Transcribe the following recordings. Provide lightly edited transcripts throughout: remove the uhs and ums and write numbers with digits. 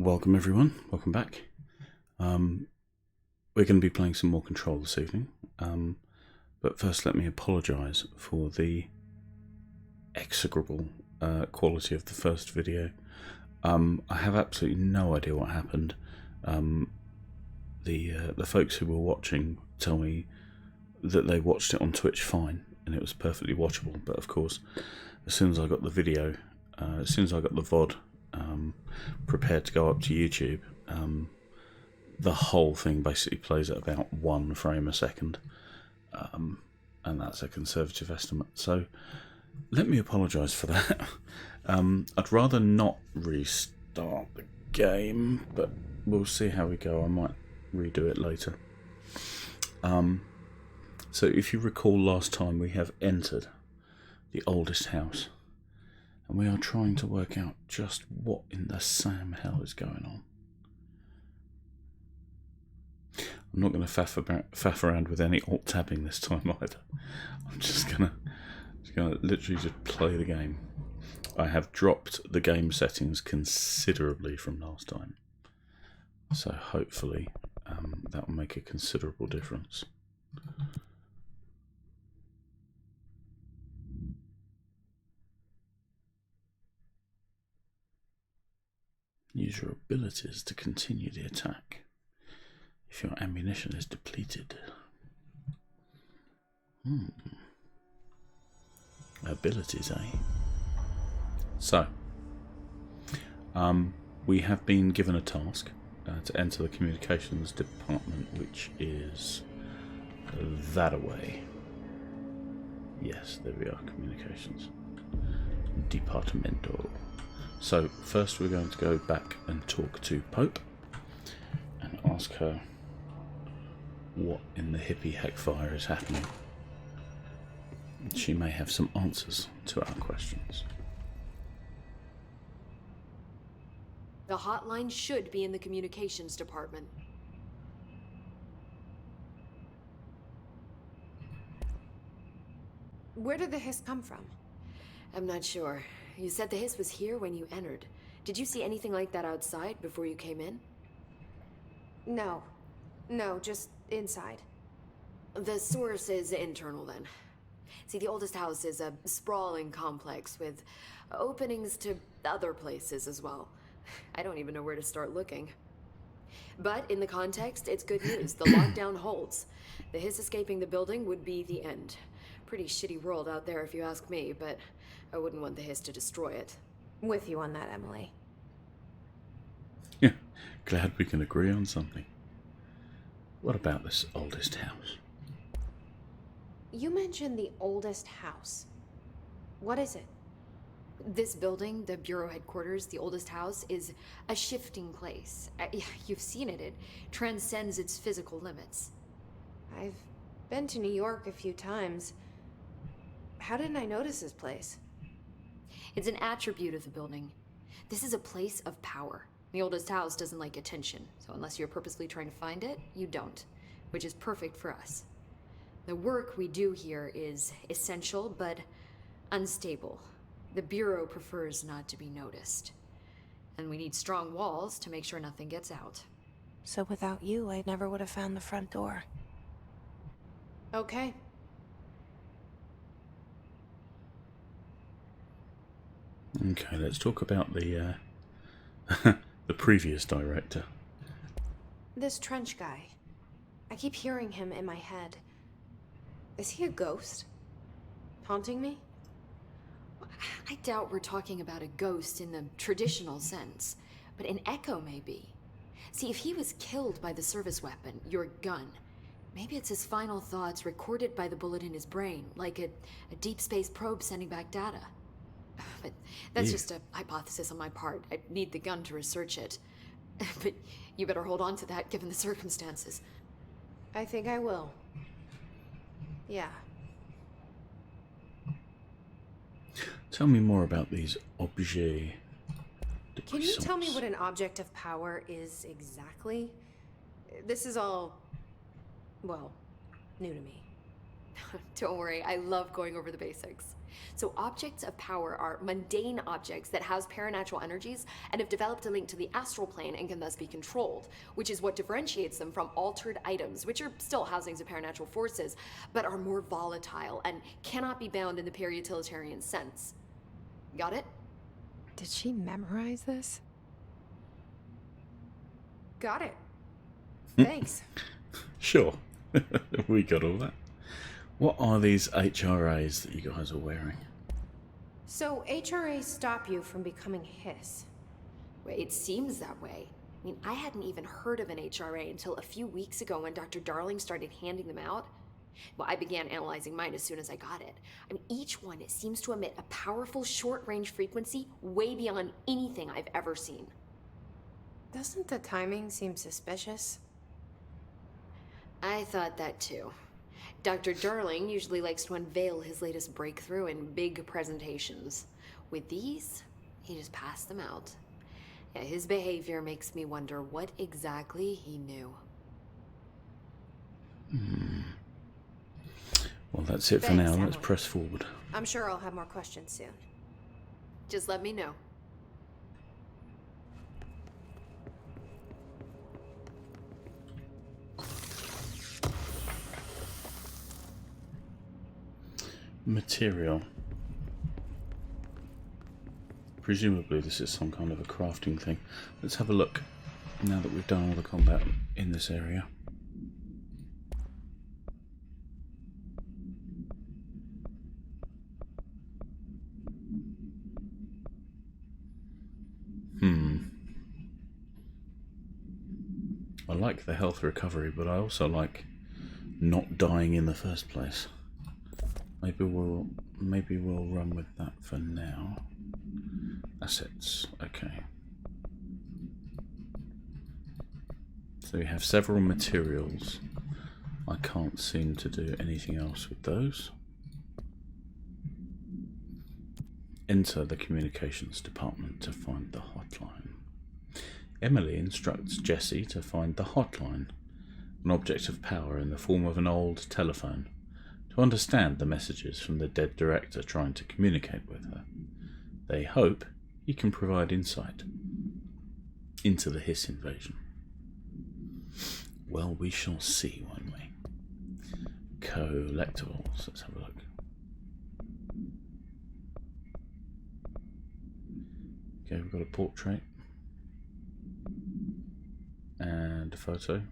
Welcome everyone, welcome back. We're going to be playing some more Control this evening, but first let me apologise for the execrable quality of the first video. I have absolutely no idea what happened. The folks who were watching tell me that they watched it on Twitch fine and it was perfectly watchable, but of course as soon as I got the video, as soon as I got the VOD prepared to go up to YouTube, the whole thing basically plays at about 1 frame a second, and that's a conservative estimate, so let me apologise for that. I'd rather not restart the game, but we'll see how we go. I might redo it later. So if you recall, last time we have entered the oldest house and we are trying to work out just what in the Sam hell is going on. I'm not going to faff around with any alt tabbing this time either. I'm just gonna literally just play the game. I have dropped the game settings considerably from last time, so hopefully that will make a considerable difference. Use your abilities to continue the attack if your ammunition is depleted. Abilities, eh? So, we have been given a task to enter the communications department, which is that away. Yes, there we are, communications. Departamento. So, first we're going to go back and talk to Pope and ask her what in the hippie heckfire is happening. She may have some answers to our questions. The hotline should be in the communications department. Where did the hiss come from? I'm not sure. You said the hiss was here when you entered. Did you see anything like that outside before you came in? No, just inside. The source is internal then. See, the oldest house is a sprawling complex with openings to other places as well. I don't even know where to start looking. But in the context, it's good news. The lockdown holds. The hiss escaping the building would be the end. Pretty shitty world out there if you ask me, but I wouldn't want the hiss to destroy it. With you on that, Emily. Yeah, glad we can agree on something. What about this oldest house? You mentioned the oldest house. What is it? This building, the Bureau headquarters, the oldest house, is a shifting place. You've seen it. It transcends its physical limits. I've been to New York a few times. How didn't I notice this place? It's an attribute of the building. This is a place of power. The oldest house doesn't like attention, so unless you're purposely trying to find it, you don't, which is perfect for us. The work we do here is essential, but unstable. The Bureau prefers not to be noticed. And we need strong walls to make sure nothing gets out. So without you, I never would have found the front door. Okay. Okay, let's talk about the the previous director. This Trench guy. I keep hearing him in my head. Is he a ghost? Haunting me? I doubt we're talking about a ghost in the traditional sense, but an echo maybe. See, if he was killed by the service weapon, your gun, maybe it's his final thoughts recorded by the bullet in his brain, like a deep space probe sending back data. But that's just a hypothesis on my part. I need the gun to research it. But you better hold on to that given the circumstances. I think I will. Yeah. Tell me more about these objets de Can you tell me puissance. what an object of power is exactly? This is all, well, new to me. Don't worry, I love going over the basics. So objects of power are mundane objects that house paranatural energies and have developed a link to the astral plane and can thus be controlled, which is what differentiates them from altered items, which are still housings of paranatural forces, but are more volatile and cannot be bound in the peri-utilitarian sense. Got it? Did she memorize this? Got it. Thanks. Sure. We got all that. What are these HRAs that you guys are wearing? So HRAs stop you from becoming Hiss. Well, it seems that way. I mean, I hadn't even heard of an HRA until a few weeks ago when Dr. Darling started handing them out. Well, I began analyzing mine as soon as I got it. I mean, each one seems to emit a powerful short-range frequency way beyond anything I've ever seen. Doesn't the timing seem suspicious? I thought that too. Dr. Darling usually likes to unveil his latest breakthrough in big presentations. With these, he just passed them out. Yeah, his behavior makes me wonder what exactly he knew. Well, that's it for Thanks, now. Let's Emily. press forward. I'm sure I'll have more questions soon. Just let me know. Material. Presumably this is some kind of a crafting thing. Let's have a look now that we've done all the combat in this area. I like the health recovery, but I also like not dying in the first place. Maybe we'll run with that for now. Assets, okay. So we have several materials. I can't seem to do anything else with those. Enter the communications department to find the hotline. Emily instructs Jessie to find the hotline, an object of power in the form of an old telephone, to understand the messages from the dead director trying to communicate with her. They hope he can provide insight into the Hiss invasion. Well, we shall see, won't we? Collectibles, let's have a look. Okay, we've got a portrait and a photo.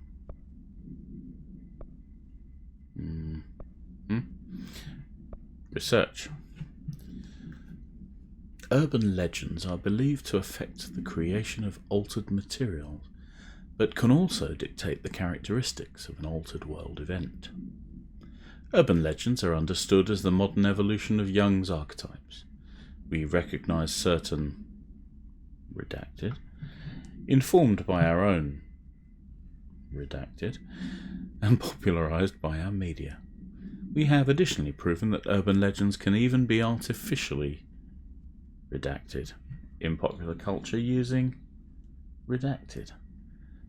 Research. Urban legends are believed to affect the creation of altered materials, but can also dictate the characteristics of an altered world event. Urban legends are understood as the modern evolution of Jung's archetypes. We recognise certain redacted, informed by our own redacted, and popularised by our media. We have additionally proven that urban legends can even be artificially redacted in popular culture using Redacted,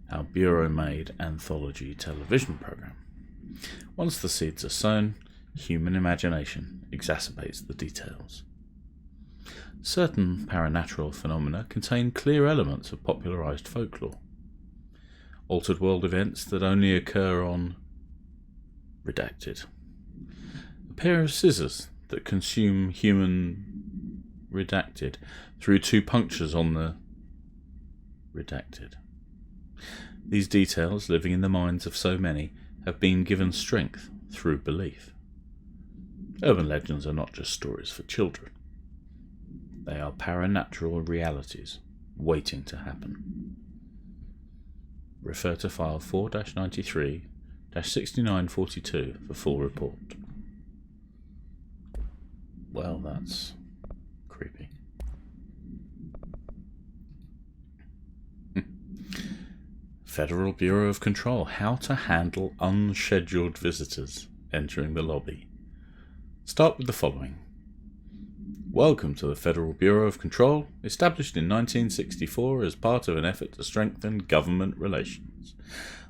our Bureau-made anthology television programme. Once the seeds are sown, human imagination exacerbates the details. Certain paranatural phenomena contain clear elements of popularised folklore. Altered world events that only occur on Redacted. A pair of scissors that consume human Redacted through 2 punctures on the Redacted. These details, living in the minds of so many, have been given strength through belief. Urban legends are not just stories for children. They are paranatural realities waiting to happen. Refer to file 4-93-6942 for full report. Well, that's creepy. Federal Bureau of Control. How to handle unscheduled visitors entering the lobby. Start with the following. Welcome to the Federal Bureau of Control, established in 1964 as part of an effort to strengthen government relations.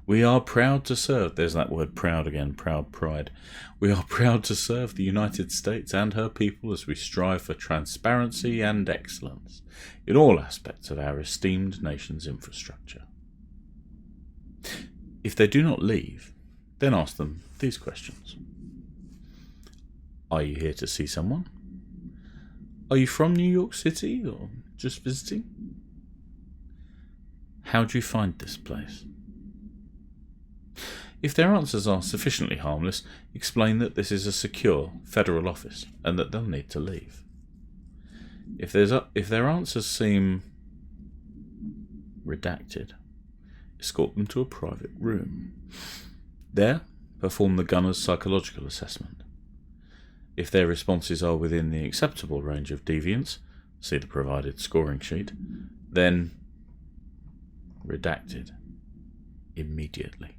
We are proud to serve, there's that word proud again, proud pride. We are proud to serve the United States and her people as we strive for transparency and excellence in all aspects of our esteemed nation's infrastructure. If they do not leave, then ask them these questions. Are you here to see someone? Are you from New York City or just visiting? How do you find this place? If their answers are sufficiently harmless, explain that this is a secure federal office and that they'll need to leave. If their answers seem redacted, escort them to a private room. There, perform the gunner's psychological assessment. If their responses are within the acceptable range of deviance, see the provided scoring sheet, then redacted immediately.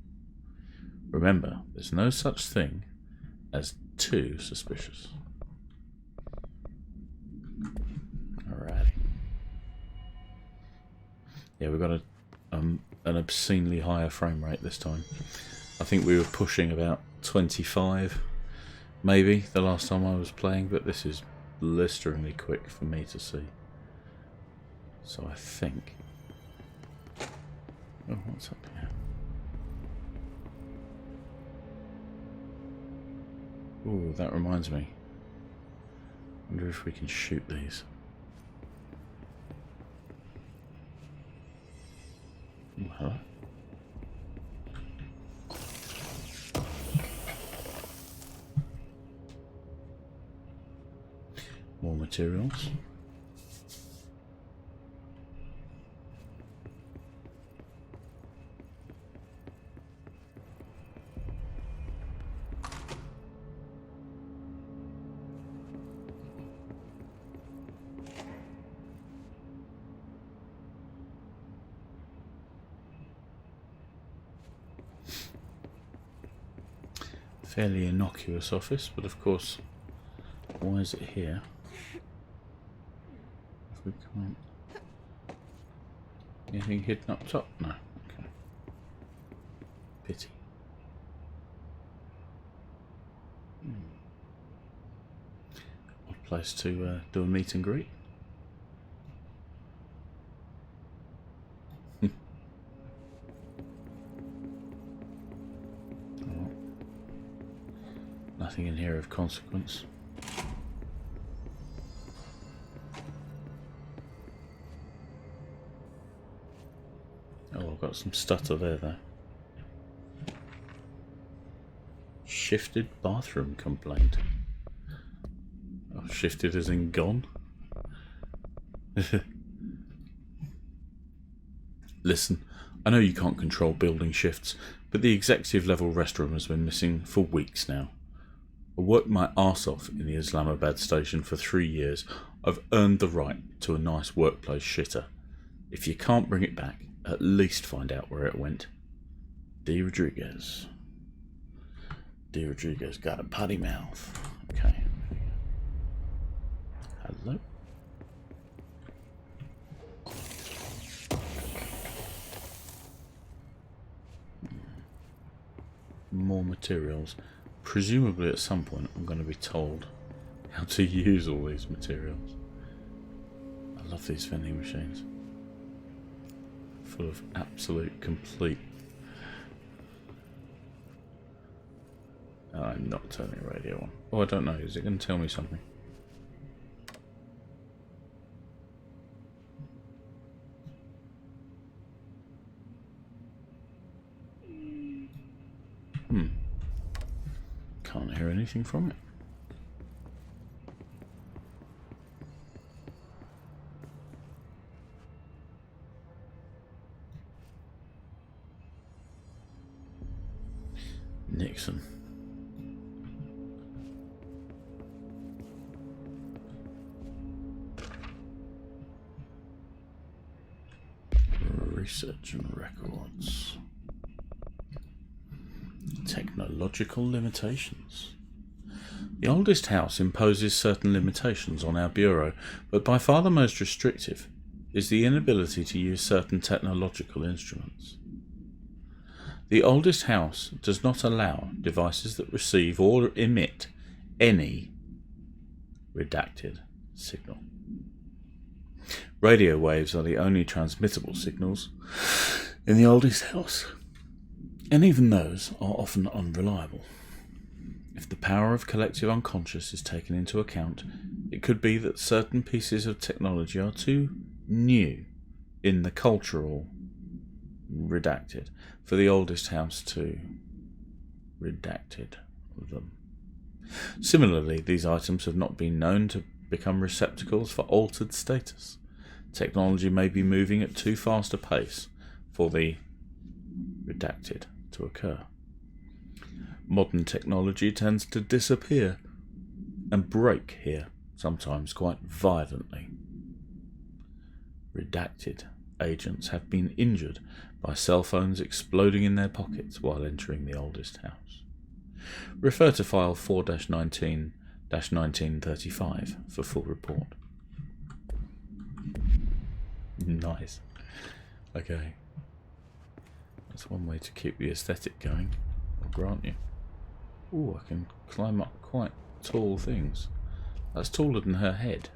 Remember, there's no such thing as too suspicious. Alrighty. Yeah, we've got an obscenely higher frame rate this time. I think we were pushing about 25, maybe, the last time I was playing, but this is blisteringly quick for me to see. So I think... Oh, what's up here? Ooh, that reminds me. Wonder if we can shoot these. Ooh, hello. More materials. Fairly innocuous office, but of course, why is it here? If we can't... Anything hidden up top? No. Okay. Pity. Odd place to do a meet and greet. Nothing in here of consequence. Oh, I've got some stutter there though. Shifted bathroom complaint. Oh, shifted as in gone? Listen, I know you can't control building shifts, but the executive level restroom has been missing for weeks now. I worked my arse off in the Islamabad station for 3 years. I've earned the right to a nice workplace shitter. If you can't bring it back, at least find out where it went. D. Rodriguez. D. Rodriguez got a potty mouth. Okay. Hello. More materials. Presumably at some point I'm going to be told how to use all these materials. I love these vending machines. Full of absolute, complete... I'm not turning the radio on. Oh, I don't know. Is it going to tell me something? Can't hear anything from it. Nixon. Research and records. Technological limitations. The oldest house imposes certain limitations on our bureau, but by far the most restrictive is the inability to use certain technological instruments. The oldest house does not allow devices that receive or emit any redacted signal. Radio waves are the only transmittable signals in the oldest house, and even those are often unreliable. If the power of collective unconscious is taken into account, it could be that certain pieces of technology are too new in the cultural redacted for the oldest house to redacted them. Similarly, these items have not been known to become receptacles for altered status. Technology may be moving at too fast a pace for the redacted to occur. Modern technology tends to disappear and break here, sometimes quite violently. Redacted agents have been injured by cell phones exploding in their pockets while entering the oldest house. Refer to file 4-19-1935 for full report. Nice. Okay. That's one way to keep the aesthetic going, I'll grant you. Ooh, I can climb up quite tall things. That's taller than her head.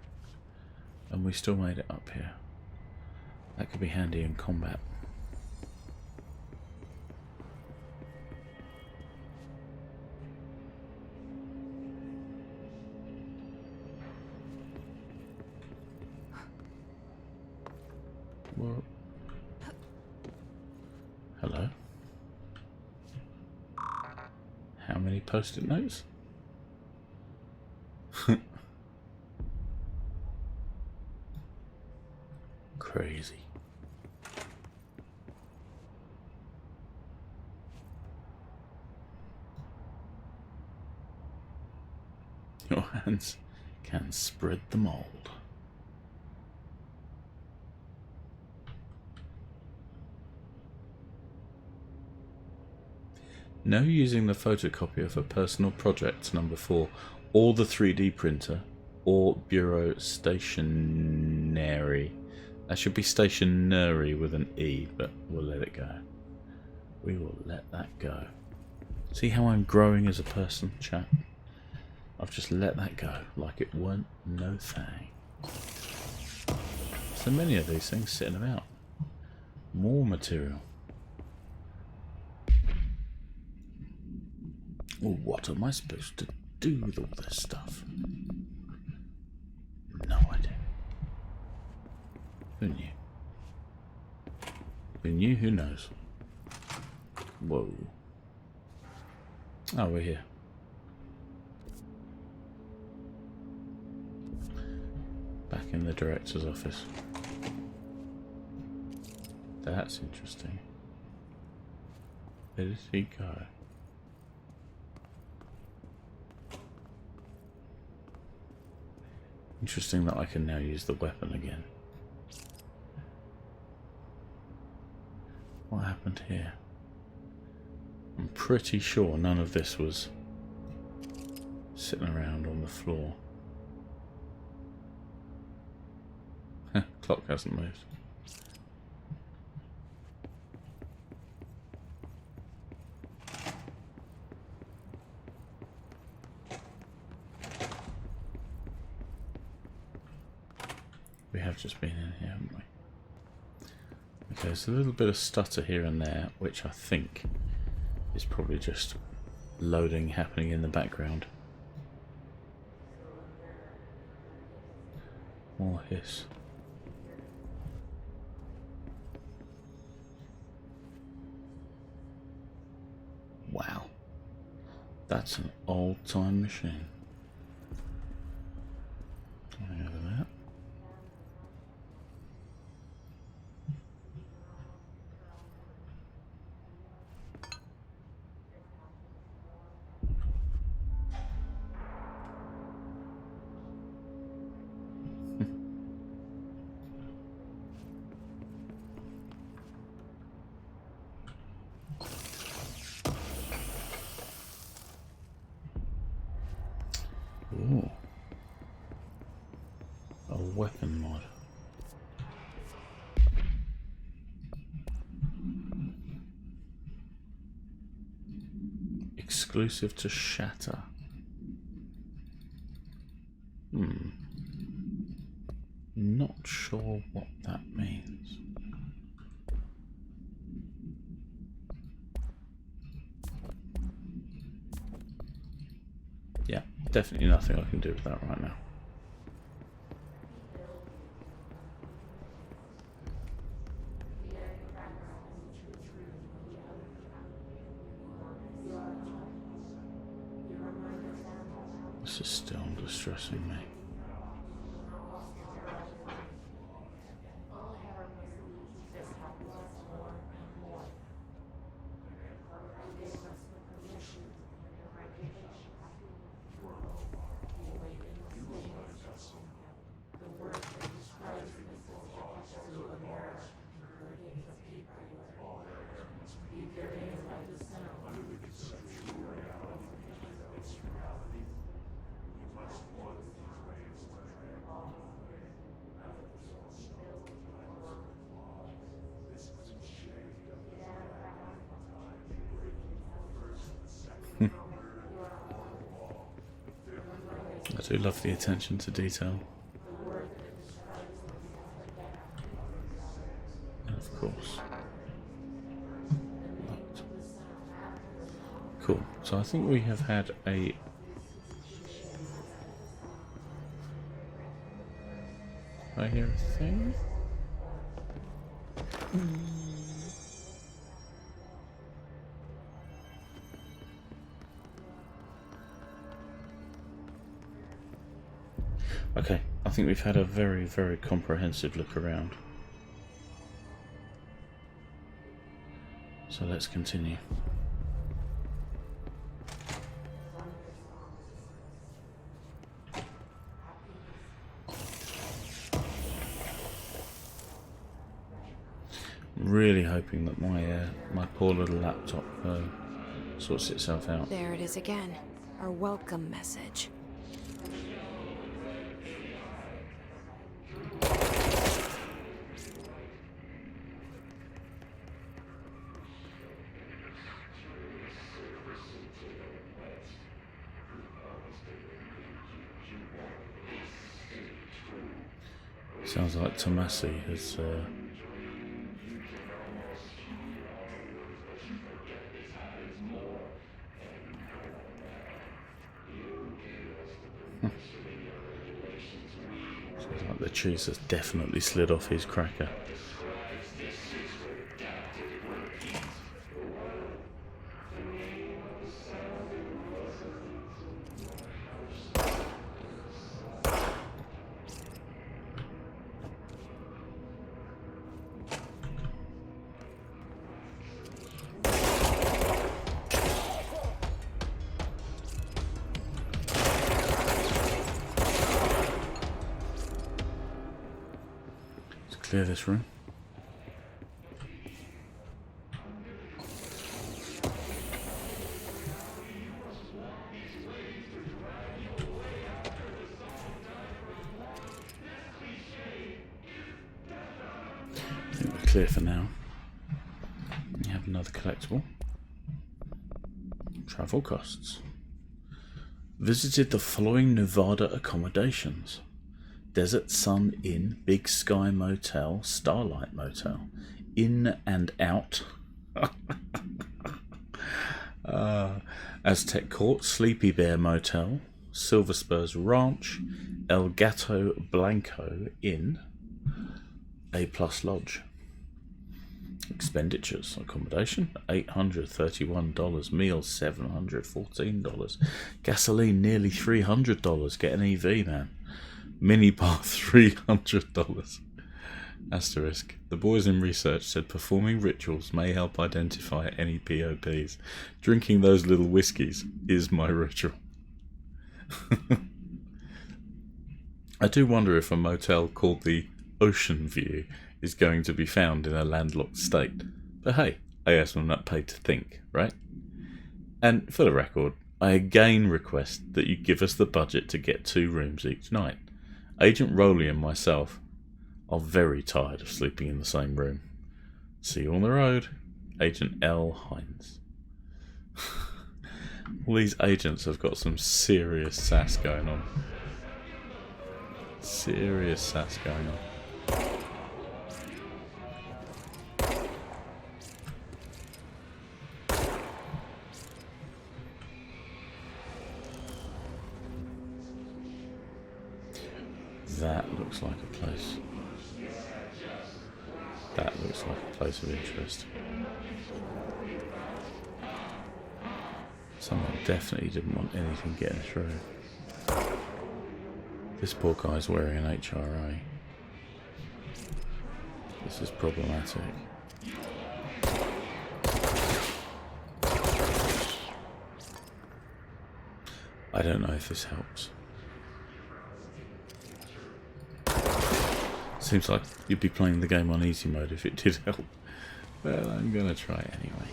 And we still made it up here. That could be handy in combat. Well, hello? How many post-it notes? Crazy. Your hands can spread the mold. No using the photocopier for personal projects number 4, or the 3D printer, or bureau stationery. That should be stationery with an E, but we'll let it go. We will let that go. See how I'm growing as a person, chat? I've just let that go, like it weren't no thing. So many of these things sitting about. More material. Well, what am I supposed to do with all this stuff? No idea. Who knew? Who knew? Who knows? Whoa. Oh, we're here. Back in the director's office. That's interesting. Where did he go? Interesting that I can now use the weapon again. What happened here? I'm pretty sure none of this was sitting around on the floor. Clock hasn't moved. We have just been in here, haven't we? Okay, so a little bit of stutter here and there, which I think is probably just loading happening in the background. More hiss. Wow. That's an old time machine. Coming over that. Ooh. A weapon mod. exclusive to Shatter. Not sure what that means. Yeah, definitely nothing I can do with that right now. This is still distressing me. I do love the attention to detail. And of course. Right. Cool. So I think we have had a... I hear a thing? Okay, I think we've had a very, very comprehensive look around. So let's continue. Really hoping that my poor little laptop sorts itself out. There it is again. Our welcome message. Sounds like Tomasi has sounds like the cheese has definitely slid off his cracker. Clear this room. I think we're clear for now. We have another collectible. Travel costs. Visited the following Nevada accommodations: Desert Sun Inn, Big Sky Motel, Starlight Motel, In and Out, Aztec Court, Sleepy Bear Motel, Silver Spurs Ranch, El Gato Blanco Inn, A Plus Lodge. Expenditures: accommodation $831, meals $714, gasoline nearly $300. Get an EV, man. Minibar $300. Asterisk. The boys in research said performing rituals may help identify any POPs. Drinking those little whiskies is my ritual. I do wonder if a motel called the Ocean View is going to be found in a landlocked state. But hey, I guess I'm not paid to think, right? And for the record, I again request that you give us the budget to get 2 rooms each night. Agent Rowley and myself are very tired of sleeping in the same room. See you on the road, Agent L. Hines. All these agents have got some serious sass going on. Serious sass going on. That looks like a place. That looks like a place of interest. Someone definitely didn't want anything getting through. This poor guy's wearing an HRA. This is problematic. I don't know if this helps. Seems like you'd be playing the game on easy mode if it did help. Well, I'm gonna try it anyway.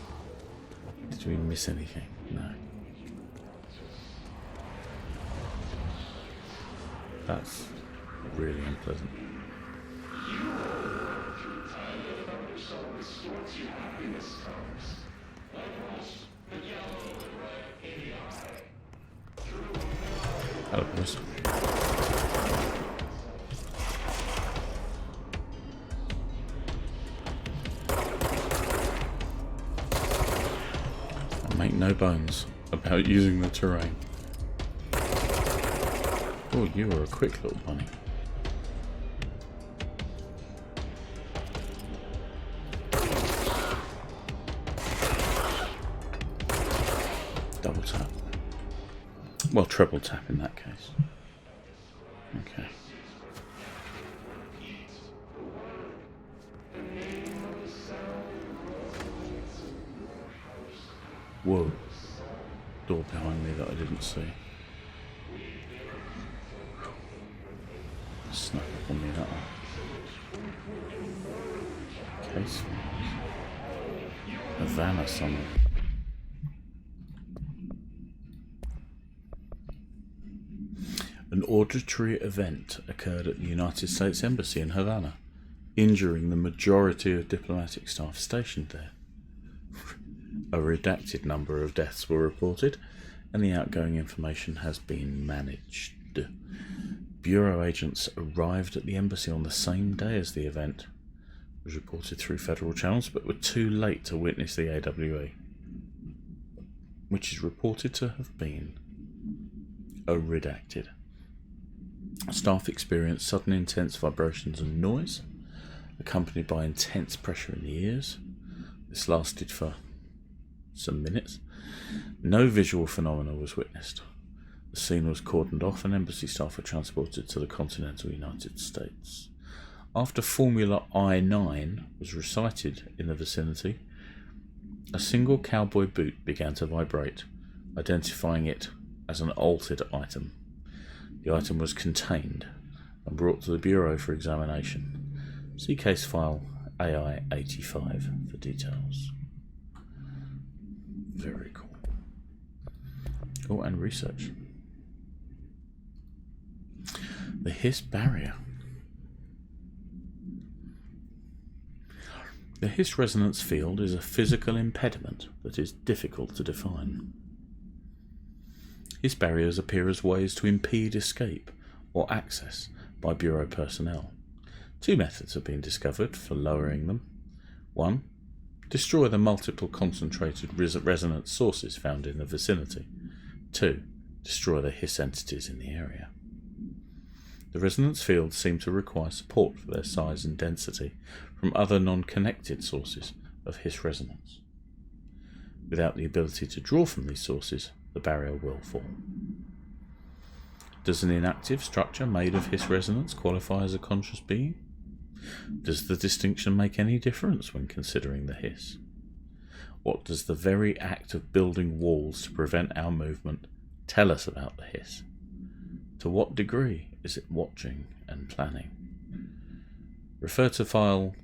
Did we miss anything? No. That's really unpleasant. Hello, boys. Make no bones about using the terrain. Oh, you are a quick little bunny. Double tap. Well, treble tap in that case. Okay. Whoa. Door behind me that I didn't see. Snuck up on me, that one. Case files. Havana summon. An auditory event occurred at the United States Embassy in Havana, injuring the majority of diplomatic staff stationed there. A redacted number of deaths were reported, and the outgoing information has been managed. Bureau agents arrived at the embassy on the same day as the event. It was reported through federal channels, but were too late to witness the AWE, which is reported to have been redacted. Staff experienced sudden intense vibrations and noise, accompanied by intense pressure in the ears. This lasted for some minutes. No visual phenomena was witnessed. The scene was cordoned off and embassy staff were transported to the continental United States. After Formula I-9 was recited in the vicinity, a single cowboy boot began to vibrate, identifying it as an altered item. The item was contained and brought to the Bureau for examination. See case file AI-85 for details. Very cool. Oh, and research. The Hiss barrier. The Hiss resonance field is a physical impediment that is difficult to define. Hiss barriers appear as ways to impede escape or access by Bureau personnel. Two methods have been discovered for lowering them. 1. Destroy the multiple concentrated resonance sources found in the vicinity. 2. Destroy the Hiss entities in the area. The resonance fields seem to require support for their size and density from other non-connected sources of Hiss resonance. Without the ability to draw from these sources, the barrier will fall. Does an inactive structure made of Hiss resonance qualify as a conscious being? Does the distinction make any difference when considering the Hiss? What does the very act of building walls to prevent our movement tell us about the Hiss? To what degree is it watching and planning? Refer to file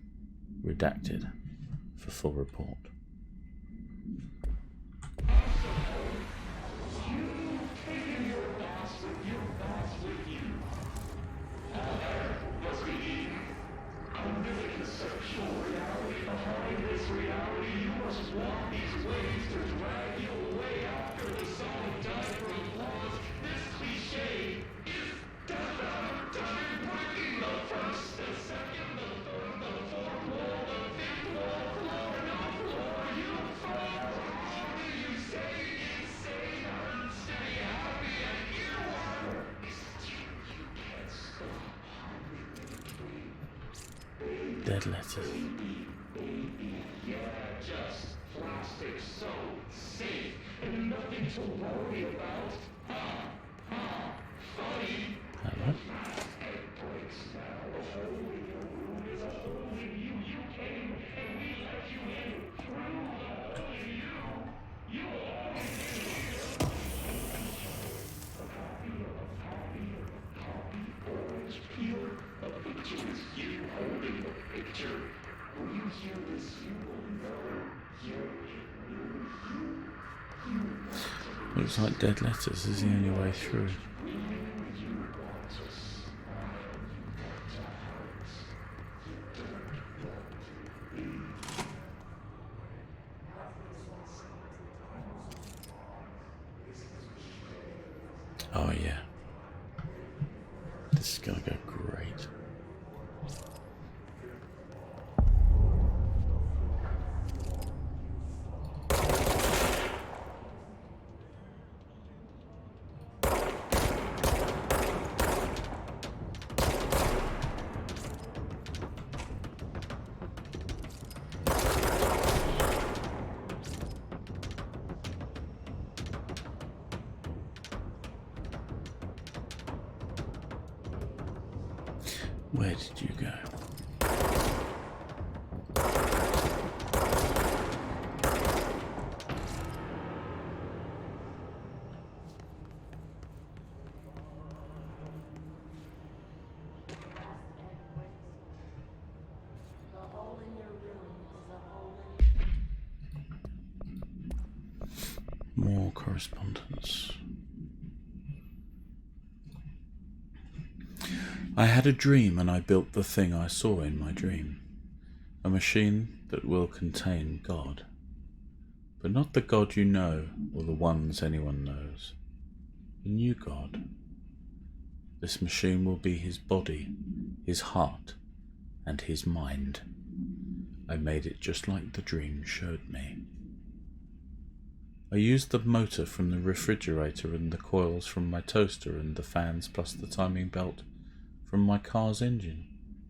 redacted for full report. dead letters. Hello? Looks like dead letters is the only way through. Oh yeah. This is gonna go great. Where did you go? More correspondence. I had a dream and I built the thing I saw in my dream. A machine that will contain God. But not the God you know or the ones anyone knows. A new God. This machine will be his body, his heart, and his mind. I made it just like the dream showed me. I used the motor from the refrigerator and the coils from my toaster and the fans plus the timing belt from my car's engine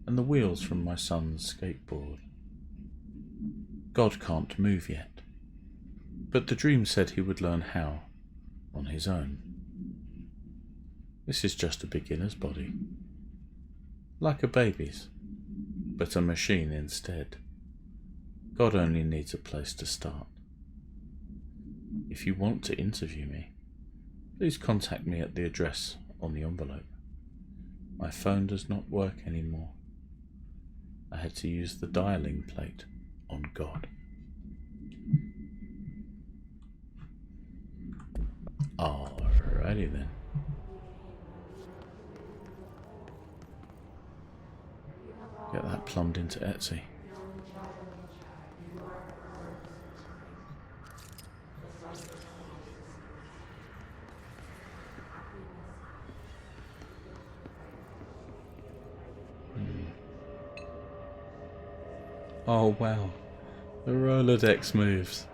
and the wheels from my son's skateboard. God can't move yet, but the dream said he would learn how on his own. This is just a beginner's body, like a baby's, but a machine instead. God only needs a place to start. If you want to interview me, please contact me at the address on the envelope. My phone does not work anymore. I had to use the dialing plate on God. Alrighty then. Get that plumbed into Etsy. Oh wow, the Rolodex moves.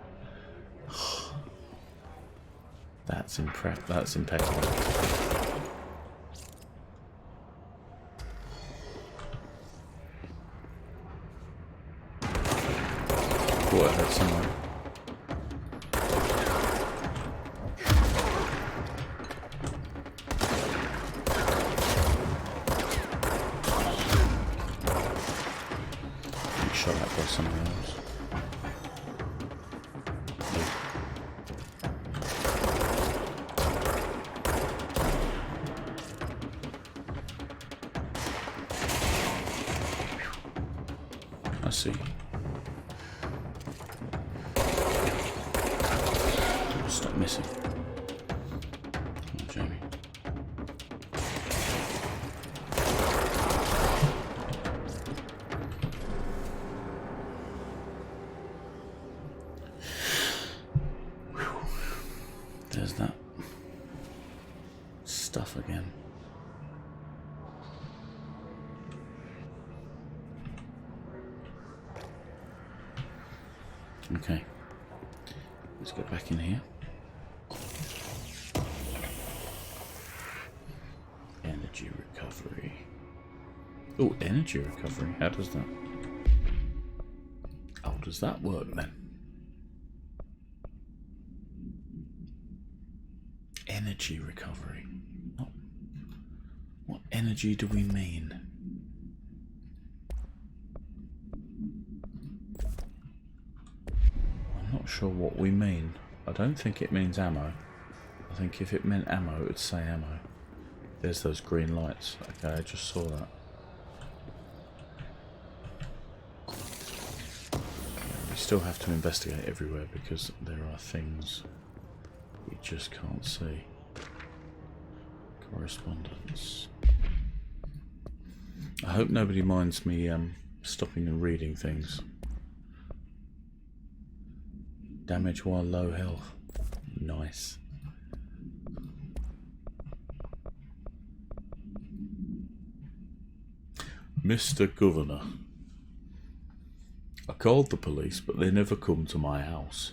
That's impeccable. Thought I heard someone. Shot at by someone else. I see. Stop missing. Come on, Jamie. There's that stuff again. Okay, let's get back in here. Energy recovery. Oh, energy recovery. How does that? does that work then? Energy recovery. What energy do we mean? I'm not sure what we mean. I don't think it means ammo. I think if it meant ammo, it would say ammo. There's those green lights. Okay, I just saw that. We still have to investigate everywhere because there are things we just can't see. Correspondence. I hope nobody minds me stopping and reading things. Damage while low health. Nice. Mr. Governor, I called the police, but they never come to my house.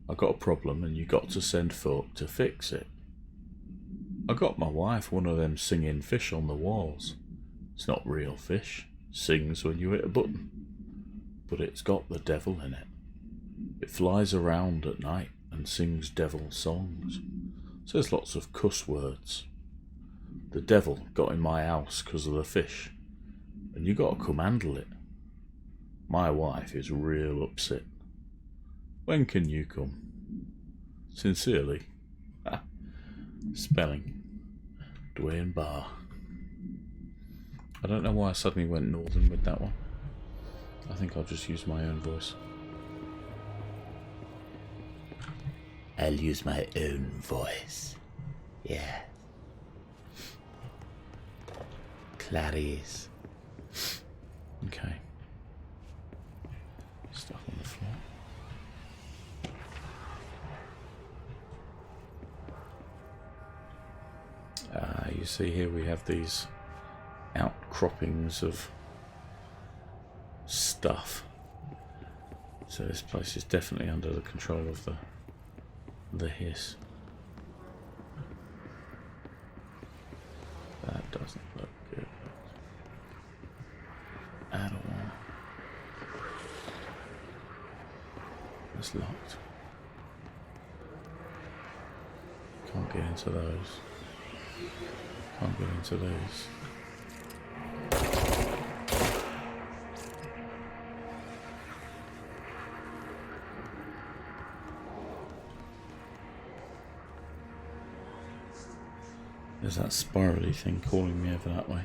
I got a problem and you got to send folk to fix it. I got my wife one of them singing fish on the walls. It's not real fish. Sings when you hit a button. But it's got the devil in it. It flies around at night and sings devil songs. Says lots of cuss words. The devil got in my house 'cause of the fish. And you gotta come handle it. My wife is real upset. When can you come? Sincerely. Spelling. Dwayne Barr. I don't know why I suddenly went northern with that one. I think I'll just use my own voice. I'll use my own voice. Yeah. Clarice. Okay. Stuff on the floor. You see here we have these outcroppings of stuff. So this place is definitely under the control of the hiss. That doesn't look good at all. It's locked. Can't get into those. Can't get into these. There's that spirally thing calling me over that way.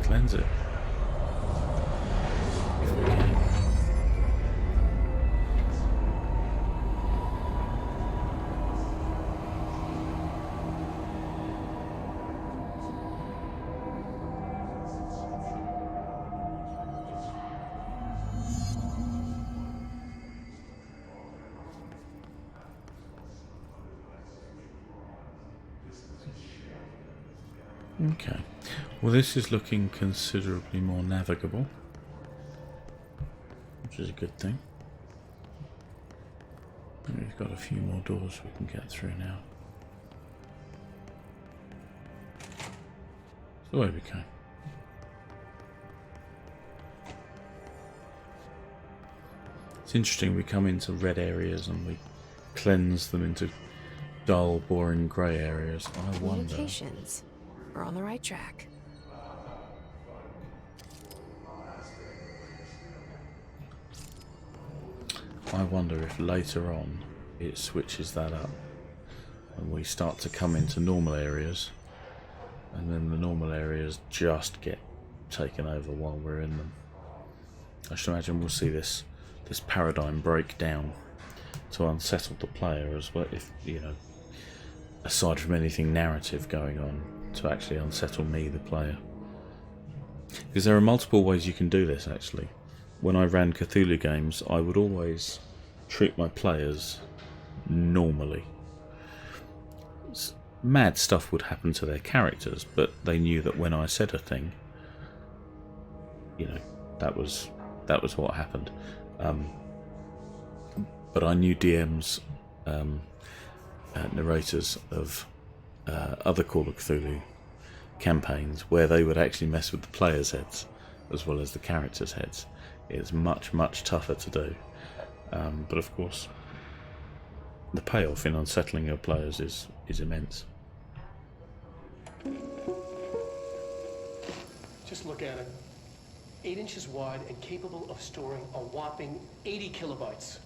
Cleanse it. If we can. Okay. Well, this is looking considerably more navigable, which is a good thing. And we've got a few more doors we can get through now. So away we go. It's interesting, we come into red areas and we cleanse them into dull, boring grey areas. I wonder... Communications. We're on the right track. I wonder if later on it switches that up and we start to come into normal areas and then the normal areas just get taken over while we're in them. I should imagine we'll see this paradigm break down to unsettle the player as well, if you know, aside from anything narrative going on, to actually unsettle me, the player. Because there are multiple ways you can do this, actually. When I ran Cthulhu games, I would always treat my players normally. Mad stuff would happen to their characters, but they knew that when I said a thing, you know, that was what happened. But I knew DMs, narrators of other Call of Cthulhu campaigns where they would actually mess with the players' heads as well as the characters' heads. It's much, much tougher to do. But of course, the payoff in unsettling your players is immense. Just look at it. 8 inches wide and capable of storing a whopping 80 kilobytes.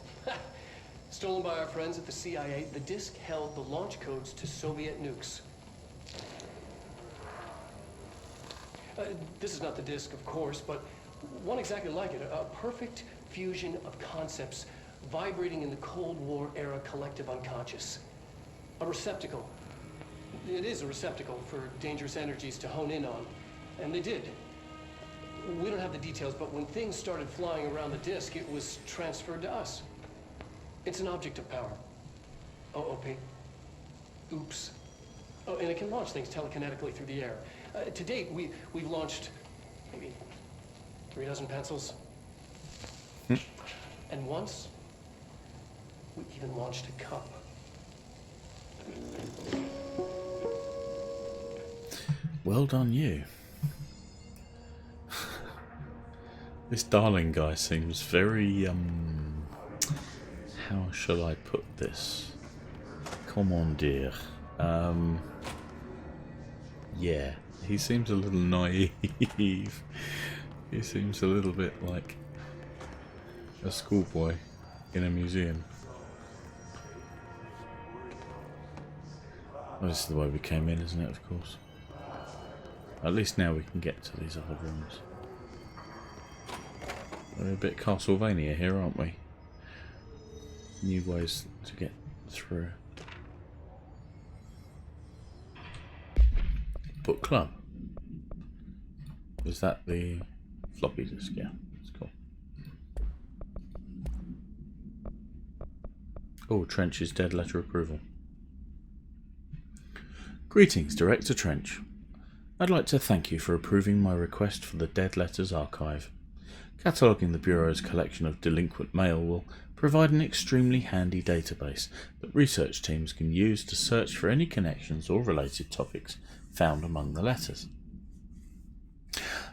Stolen by our friends at the CIA, the disk held the launch codes to Soviet nukes. This is not the disk, of course, but one exactly like it. A perfect fusion of concepts vibrating in the Cold War era collective unconscious. A receptacle. It is a receptacle for dangerous energies to hone in on. And they did. We don't have the details, but when things started flying around the disk, it was transferred to us. It's an object of power. OOP. Oops. Oh, and it can launch things telekinetically through the air. To date, we've launched maybe 3 dozen pencils. And once, we even launched a cup. Well done, you. This Darling guy seems very, how shall I put this? Comment dire? Yeah, he seems a little naive. He seems a little bit like a schoolboy in a museum. Well, this is the way we came in, isn't it, of course? At least now we can get to these other rooms. We're a bit Castlevania here, aren't we? New ways to get through. Book club. Was that the floppy disk? Yeah, it's cool. Oh, Trench's dead letter approval. Greetings, Director Trench. I'd like to thank you for approving my request for the Dead Letters archive. Cataloguing the Bureau's collection of delinquent mail will provide an extremely handy database that research teams can use to search for any connections or related topics found among the letters.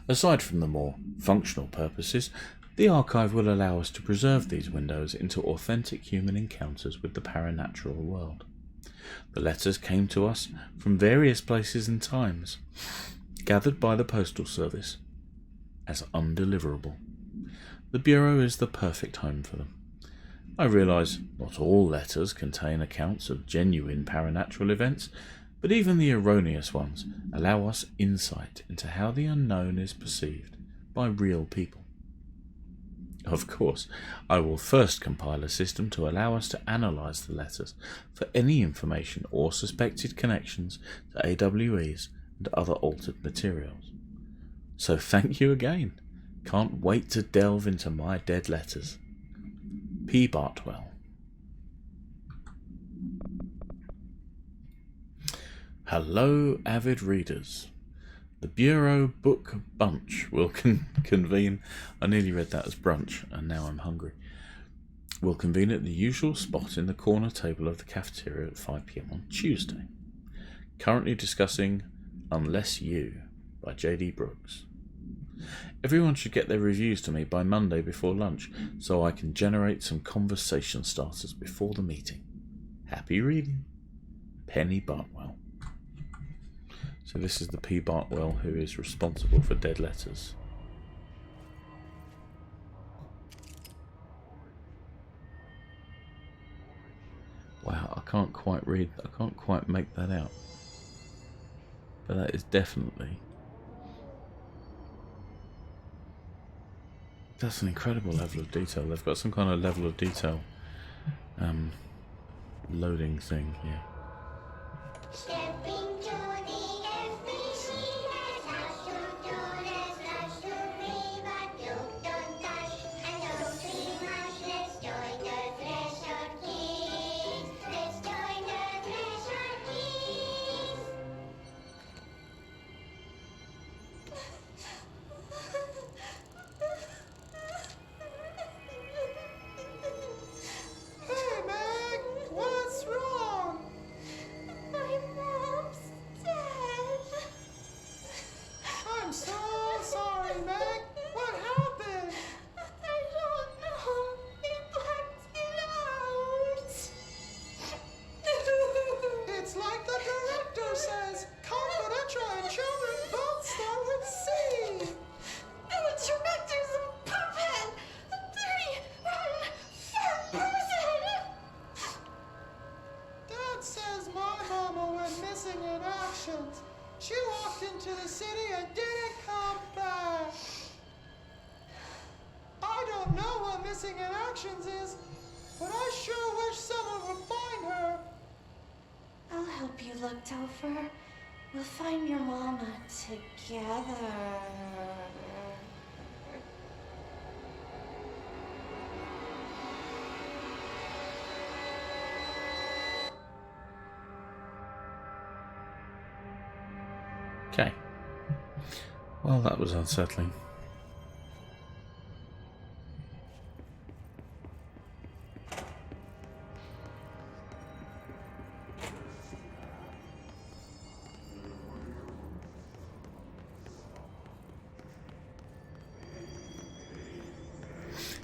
Aside from the more functional purposes, the archive will allow us to preserve these windows into authentic human encounters with the paranatural world. The letters came to us from various places and times, gathered by the Postal Service as undeliverable. The Bureau is the perfect home for them. I realise not all letters contain accounts of genuine paranatural events, but even the erroneous ones allow us insight into how the unknown is perceived by real people. Of course, I will first compile a system to allow us to analyse the letters for any information or suspected connections to AWEs and other altered materials. So thank you again. Can't wait to delve into my dead letters. P. Bartwell. Hello, avid readers. The Bureau Book Bunch will convene. I nearly read that as brunch, and now I'm hungry. Will convene at the usual spot in the corner table of the cafeteria at 5 PM on Tuesday. Currently discussing Unless You by J.D. Brooks. Everyone should get their reviews to me by Monday before lunch, so I can generate some conversation starters before the meeting. Happy reading. Penny Bartwell. So this is the P. Bartwell who is responsible for dead letters. Wow, I can't quite read, I can't quite make that out. But that is definitely... That's an incredible level of detail. They've got some kind of level of detail loading thing here. Stepping to the FBC has house to do, there's lots to free, but you don't touch. And don't be much, let's join the Threshold Kings. Let's join the Threshold Kings. Hey, Meg! What's wrong? My mom's dead. I'm so sorry, Meg. What happened? I don't know. They blacked it out. It's like the director says. Confidential and children both start with C. The director's a puppet. A dirty, rotten, fat person. Dad says my mama went missing in actions. She walked into the city and didn't come back. I don't know what missing in actions is, but I sure wish someone would find her. I'll help you look, Topher. We'll find your mama together. Okay. Well, that was unsettling.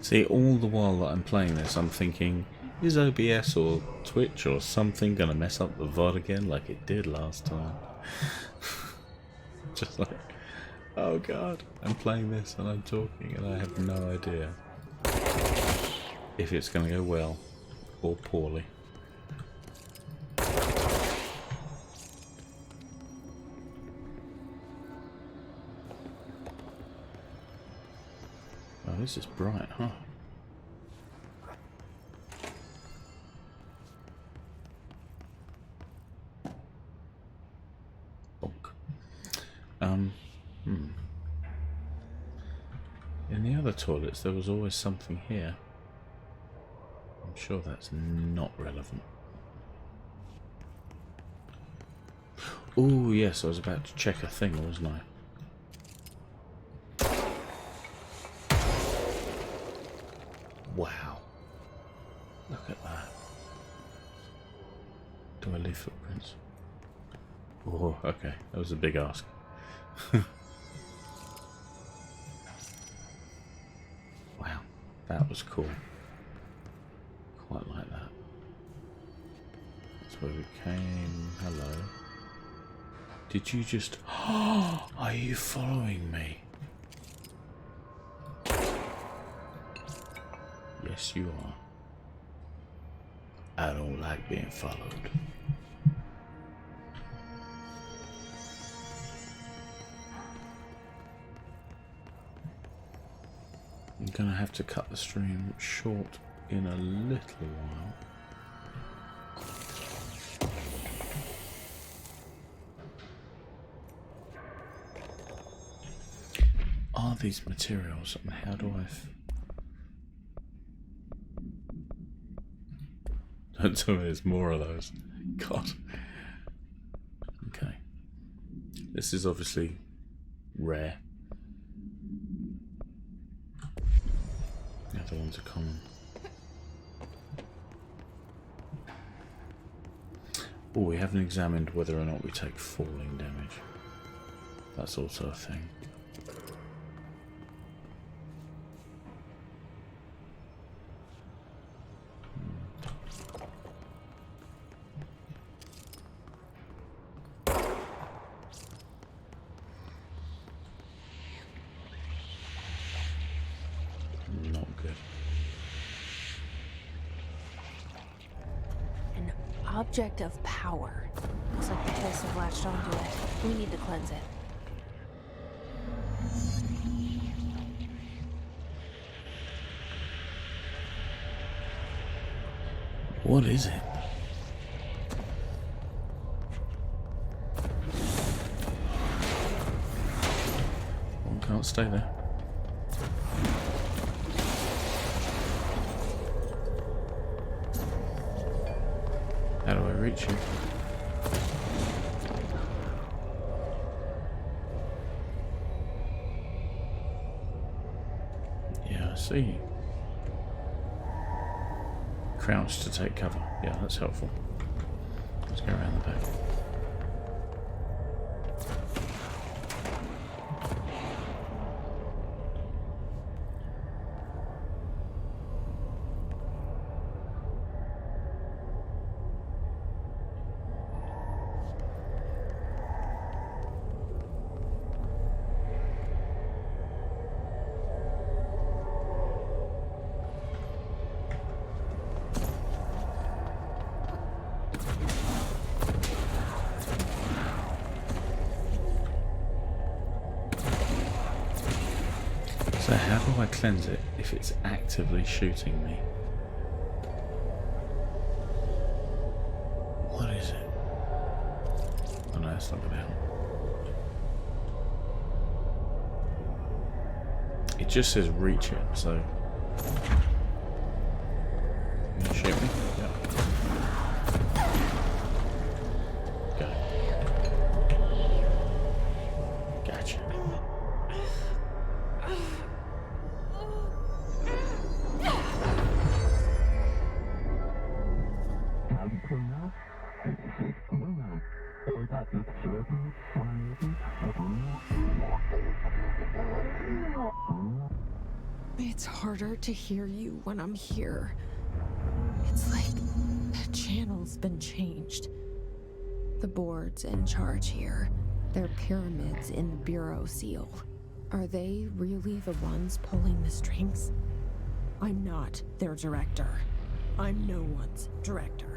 See, all the while that I'm playing this, I'm thinking, is OBS or Twitch or something going to mess up the VOD again like it did last time? Just like, oh god, I'm playing this and I'm talking and I have no idea if it's going to go well or poorly. Oh, this is bright, huh? In the other toilets, there was always something here. I'm sure that's not relevant. Oh, yes, I was about to check a thing, wasn't I? Wow. Look at that. Do I leave footprints? Oh, okay. That was a big ask. Wow, that was cool. Quite like that. That's where we came. Hello. Did you just... Are you following me? Yes, you are. I don't like being followed. I'm gonna have to cut the stream short in a little while. Are these materials and how do I... Don't tell me there's more of those. God. Okay. This is obviously rare. The other ones are common. Oh, we haven't examined whether or not we take falling damage. That's also a thing. Not good. An object of power. Looks like the Hiss have latched onto it. We need to cleanse it. What is it? stay there. How do I reach you? Yeah, I see. Crouch to take cover. Yeah, that's helpful. Let's go around the back. So how do I cleanse it if it's actively shooting me? What is it? Oh no, it's not gonna help. It just says reach it, so... You gonna shoot me? Yeah. Go. Gotcha. It's harder to hear you when I'm here. It's like the channel's been changed. The board's in charge here. They're pyramids in the Bureau seal. Are they really the ones pulling the strings? I'm not their director. I'm no one's director.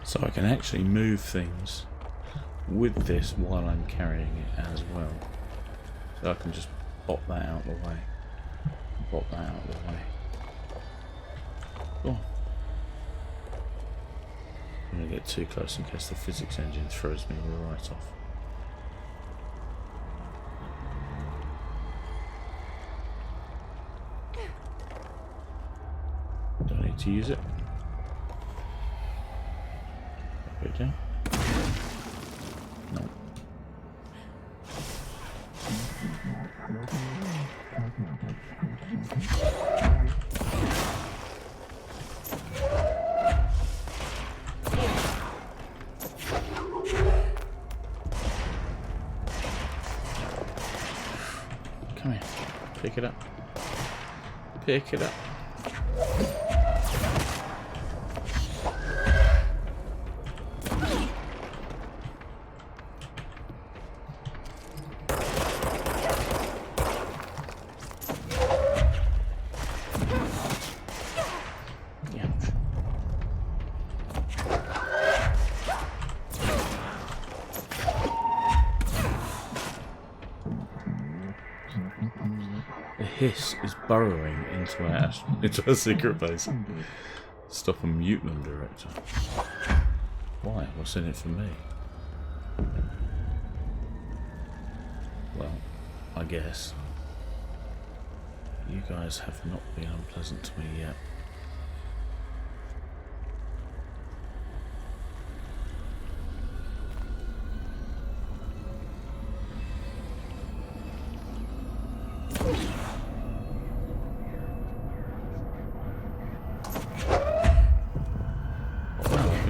So I can actually move things with this while I'm carrying it as well. So I can just pop that out of the way. Pop that out of the way. Oh. I'm going to get too close in case the physics engine throws me right off. Don't need to use it. Okay. No. Come here. Pick it up. Pick it up. The hiss is burrowing into our secret base. Stop and mute them, director. Why? What's in it for me? Well, I guess. You guys have not been unpleasant to me yet.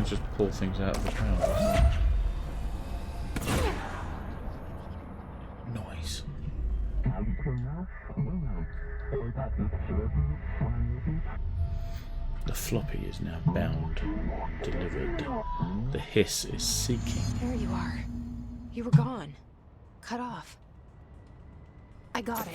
can just pull things out of the ground, isn't it? Noise. The floppy is now bound, delivered. The hiss is seeking. There you are. You were gone. Cut off. I got it.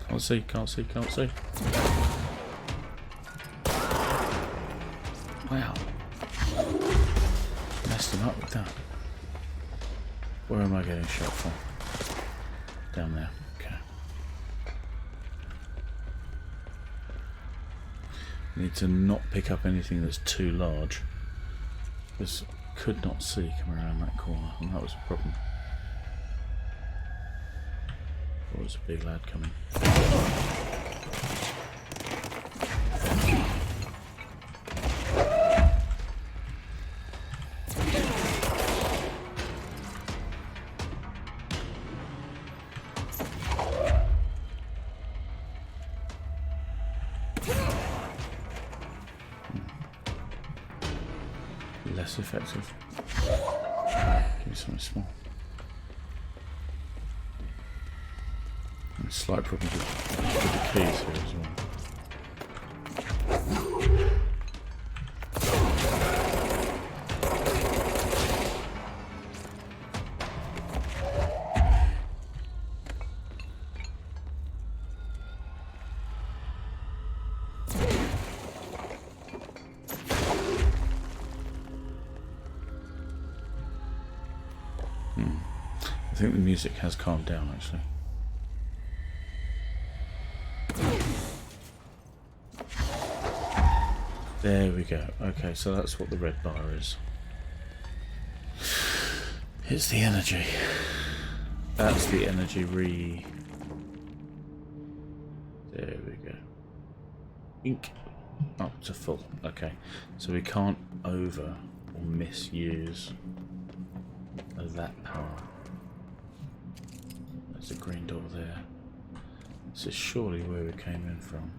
Can't see, can't see, can't see. Wow. Messed him up with that. Where am I getting shot from? Down there. Okay. Need to not pick up anything that's too large. Because could not see coming around that corner, and that was a problem. Or was a big lad coming. Less effective. Give me something small. Slight problem with the keys here as well. I think the music has calmed down actually. There we go. Okay, so that's what the red bar is. It's the energy. That's the energy There we go. Ink up to full. Okay, so we can't over or misuse that power. There's a green door there. This is surely where we came in from.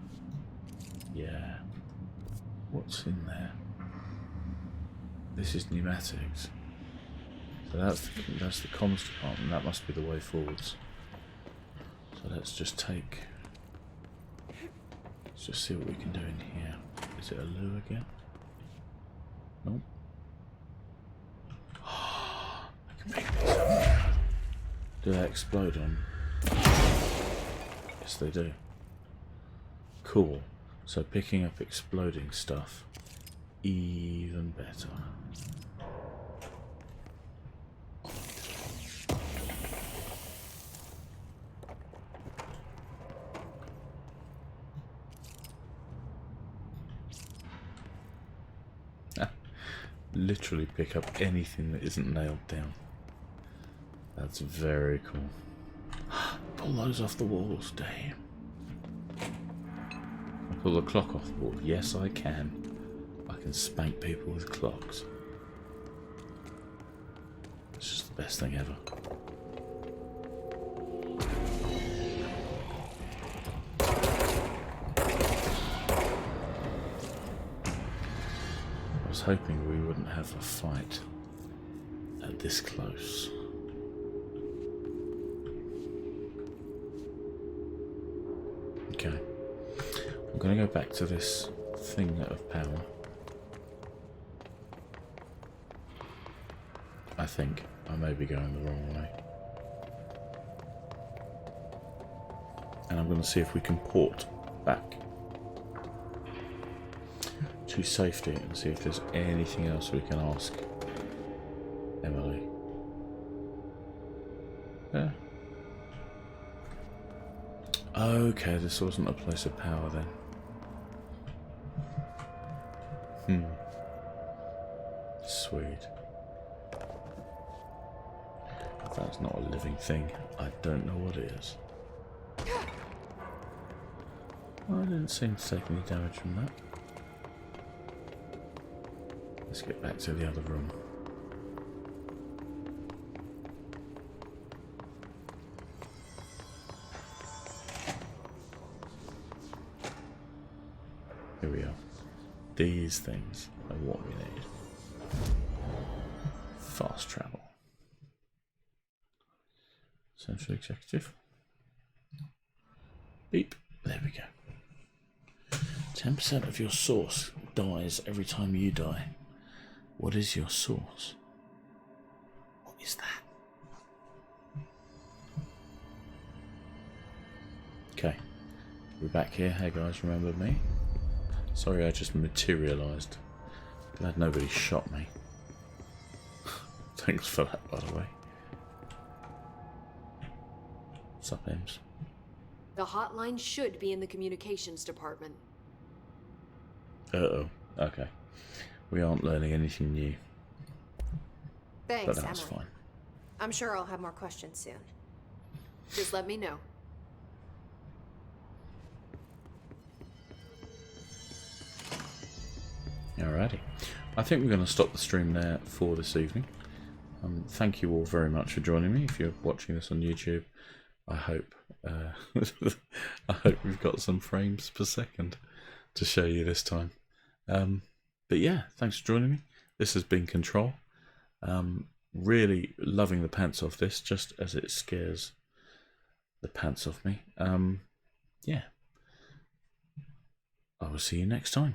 Yeah. What's in there? This is pneumatics. So that's the comms department. That must be the way forwards. So let's just take. Let's just see what we can do in here. Is it a loo again? Nope. I can pick these up. Do they explode on? Yes, they do. Cool. So picking up exploding stuff, even better. Literally pick up anything that isn't nailed down. That's very cool. Pull those off the walls, damn. Pull the clock off the wall. Yes, I can. I can spank people with clocks. It's just the best thing ever. I was hoping we wouldn't have a fight at this close. Okay. I'm going to go back to this thing of power. I think I may be going the wrong way. And I'm going to see if we can port back to safety and see if there's anything else we can ask Emily. Yeah. Okay, this wasn't a place of power then. Sweet. If that's not a living thing, I don't know what is. Well, I didn't seem to take any damage from that. Let's get back to the other room. Here we are. These things are what we need. Fast travel. Central Executive. Beep. There we go. 10% of your source dies every time you die. What is your source? What is that? Okay. We're back here. Hey guys, remember me? Sorry I just materialised. Glad nobody shot me. Thanks for that, by the way. What's up, Ems? The hotline should be in the communications department. Uh-oh. Okay. We aren't learning anything new. Thanks, But that's Emily. fine. I'm sure I'll have more questions soon. Just let me know. Alrighty. I think we're going to stop the stream there for this evening. Thank you all very much for joining me. If you're watching this on YouTube, I hope I hope we've got some frames per second to show you this time. But yeah, thanks for joining me. This has been Control. Really loving the pants off this, just as it scares the pants off me. Yeah. I will see you next time.